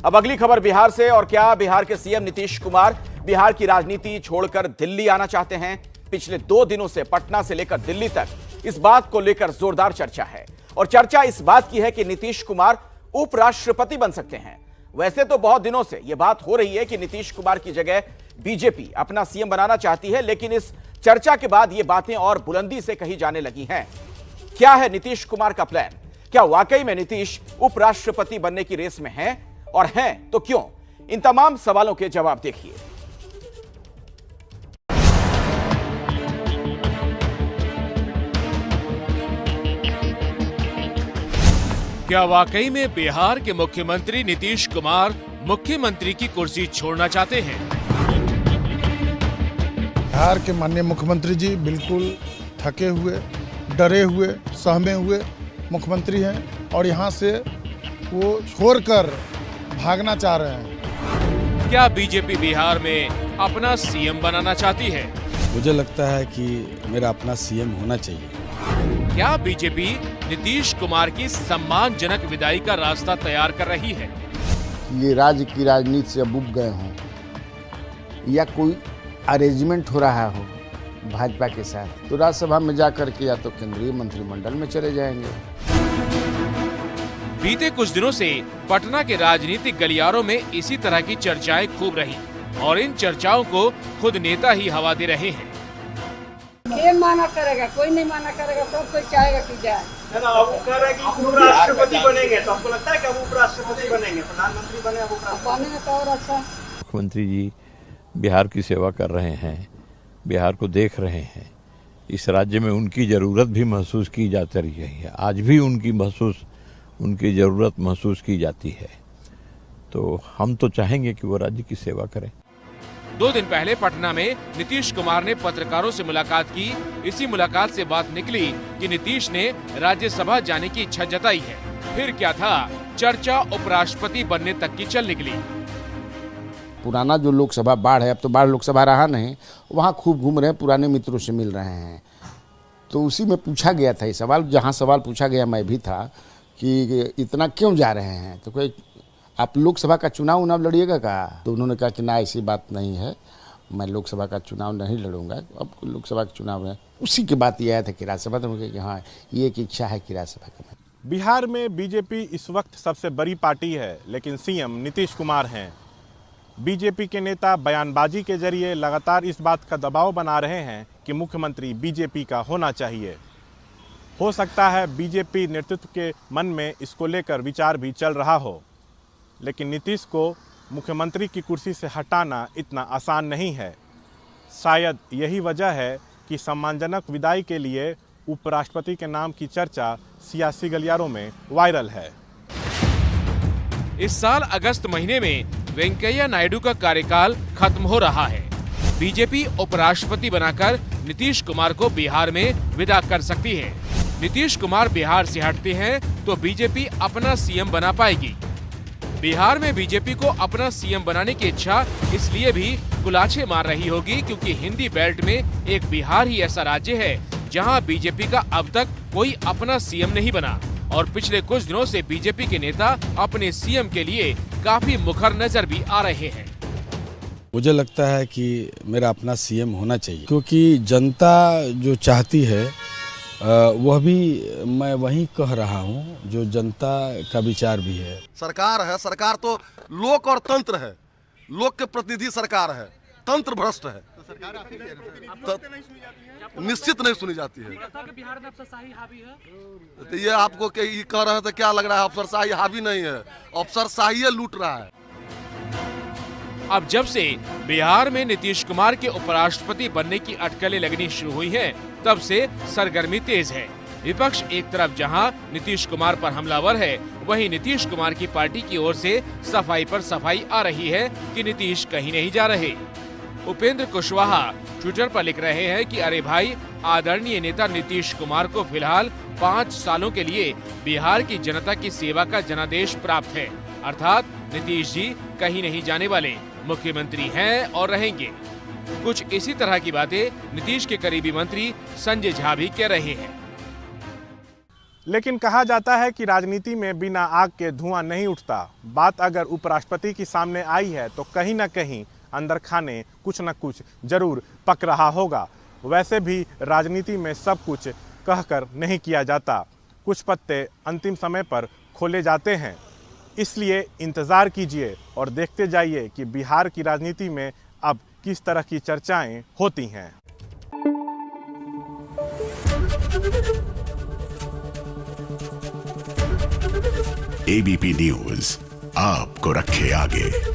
अब अगली खबर बिहार से। और क्या बिहार के सीएम नीतीश कुमार बिहार की राजनीति छोड़कर दिल्ली आना चाहते हैं? पिछले 2 दिनों से पटना से लेकर दिल्ली तक इस बात को लेकर जोरदार चर्चा है। और चर्चा इस बात की है कि नीतीश कुमार उपराष्ट्रपति बन सकते हैं। वैसे तो बहुत दिनों से यह बात हो रही है कि नीतीश कुमार की जगह बीजेपी अपना सीएम बनाना चाहती है, लेकिन इस चर्चा के बाद ये बातें और बुलंदी से कही जाने लगी हैं। क्या है नीतीश कुमार का प्लान? क्या वाकई में नीतीश उपराष्ट्रपति बनने की रेस में हैं? और हैं तो क्यों? इन तमाम सवालों के जवाब देखिए। क्या वाकई में बिहार के मुख्यमंत्री नीतीश कुमार मुख्यमंत्री की कुर्सी छोड़ना चाहते हैं? बिहार के माननीय मुख्यमंत्री जी बिल्कुल थके हुए, डरे हुए, सहमे हुए मुख्यमंत्री हैं और यहाँ से वो छोड़कर भागना चाह रहे हैं। क्या बीजेपी बिहार में अपना सीएम बनाना चाहती है? मुझे लगता है कि मेरा अपना सीएम होना चाहिए। क्या बीजेपी नीतीश कुमार की सम्मानजनक विदाई का रास्ता तैयार कर रही है? ये राज्य की राजनीति से अब उब गए हों या कोई अरेंजमेंट हो रहा हो भाजपा के साथ, तो राज्यसभा में जाकर के या तो केंद्रीय मंत्रिमंडल में चले जाएंगे। बीते कुछ दिनों से पटना के राजनीतिक गलियारों में इसी तरह की चर्चाएं खूब रही और इन चर्चाओं को खुद नेता ही हवा दे रहे हैं। ये माना करेगा, कोई नहीं माना करेगा, सब कोई चाहेगा कि जाए। वो कह रहे हैं कि उपराष्ट्रपति बनेंगे, तो आपको लगता है कि वो उपराष्ट्रपति बनेंगे, प्रधानमंत्री बनेंगे तो और अच्छा। मुख्यमंत्री जी बिहार की सेवा कर रहे हैं, बिहार को देख रहे हैं। इस राज्य में उनकी ज़रूरत भी महसूस की जाती रही है, आज भी उनकी ज़रूरत महसूस की जाती है। तो हम तो चाहेंगे कि वो राज्य की सेवा करें। 2 दिन पहले पटना में नीतीश कुमार ने पत्रकारों से मुलाकात की। इसी मुलाकात से बात निकली कि नीतीश ने राज्यसभा जाने की इच्छा जताई है। फिर क्या था, चर्चा उपराष्ट्रपति बनने तक की चल निकली। पुराना जो लोकसभा बाढ़ है, अब तो बाढ़ लोकसभा रहा नहीं, वहाँ खूब घूम रहे हैं, पुराने मित्रों से मिल रहे हैं। तो उसी में पूछा गया था ये सवाल, जहाँ सवाल पूछा गया मैं भी था कि इतना क्यों जा रहे हैं, तो कोई आप लोकसभा का चुनाव लड़िएगा का? तो उन्होंने कहा कि ना, ऐसी बात नहीं है, मैं लोकसभा का चुनाव नहीं लड़ूंगा। अब लोकसभा का चुनाव है, उसी की बात ये आया था कि राज्यसभा, तो कि हाँ ये एक इच्छा है कि राज्यसभा का। बिहार में बीजेपी इस वक्त सबसे बड़ी पार्टी है, लेकिन सीएम नीतीश कुमार हैं। बीजेपी के नेता बयानबाजी के जरिए लगातार इस बात का दबाव बना रहे हैं कि मुख्यमंत्री बीजेपी का होना चाहिए। हो सकता है बीजेपी नेतृत्व के मन में इसको लेकर विचार भी चल रहा हो, लेकिन नीतीश को मुख्यमंत्री की कुर्सी से हटाना इतना आसान नहीं है। शायद यही वजह है कि सम्मानजनक विदाई के लिए उपराष्ट्रपति के नाम की चर्चा सियासी गलियारों में वायरल है। इस साल अगस्त महीने में वेंकैया नायडू का कार्यकाल खत्म हो रहा है। बीजेपी उपराष्ट्रपति बनाकर नीतीश कुमार को बिहार में विदा कर सकती है। नीतीश कुमार बिहार से हटते हैं तो बीजेपी अपना सीएम बना पाएगी। बिहार में बीजेपी को अपना सीएम बनाने की इच्छा इसलिए भी गुलाछे मार रही होगी क्योंकि हिंदी बेल्ट में एक बिहार ही ऐसा राज्य है जहां बीजेपी का अब तक कोई अपना सीएम नहीं बना और पिछले कुछ दिनों से बीजेपी के नेता अपने सीएम के लिए काफी मुखर नजर भी आ रहे हैं। मुझे लगता है कि मेरा अपना सीएम होना चाहिए, क्योंकि जनता जो चाहती है वह भी मैं वही कह रहा हूँ जो जनता का विचार भी है। सरकार है, सरकार तो लोक और तंत्र है, लोक के प्रतिनिधि सरकार है, तंत्र भ्रष्ट है, तो निश्चित नहीं सुनी जाती है। तो ये आपको कह रहे हैं तो क्या लग रहा है अफसरशाही हावी नहीं है, अफसरशाही लूट रहा है। अब जब से बिहार में नीतीश कुमार के उपराष्ट्रपति बनने की अटकलें लगनी शुरू हुई हैं, तब से सरगर्मी तेज है। विपक्ष एक तरफ जहां नीतीश कुमार पर हमलावर है, वहीं नीतीश कुमार की पार्टी की ओर से सफाई पर सफाई आ रही है कि नीतीश कहीं नहीं जा रहे। उपेंद्र कुशवाहा ट्विटर पर लिख रहे हैं कि अरे भाई, आदरणीय नेता नीतीश कुमार को फिलहाल 5 सालों के लिए बिहार की जनता की सेवा का जनादेश प्राप्त है, अर्थात नीतीश जी कहीं नहीं जाने वाले, मुख्यमंत्री हैं और रहेंगे। कुछ इसी तरह की बातें नीतीश के करीबी मंत्री संजय झा भी कह रहे हैं। लेकिन कहा जाता है कि राजनीति में बिना आग के धुआं नहीं उठता। बात अगर उपराष्ट्रपति की सामने आई है तो कहीं ना कहीं अंदर खाने कुछ न कुछ जरूर पक रहा होगा। वैसे भी राजनीति में सब कुछ कहकर नहीं किया जाता, कुछ पत्ते अंतिम समय पर खोले जाते हैं। इसलिए इंतज़ार कीजिए और देखते जाइए कि बिहार की राजनीति में अब किस तरह की चर्चाएं होती हैं। एबीपी न्यूज़ आपको रखे आगे।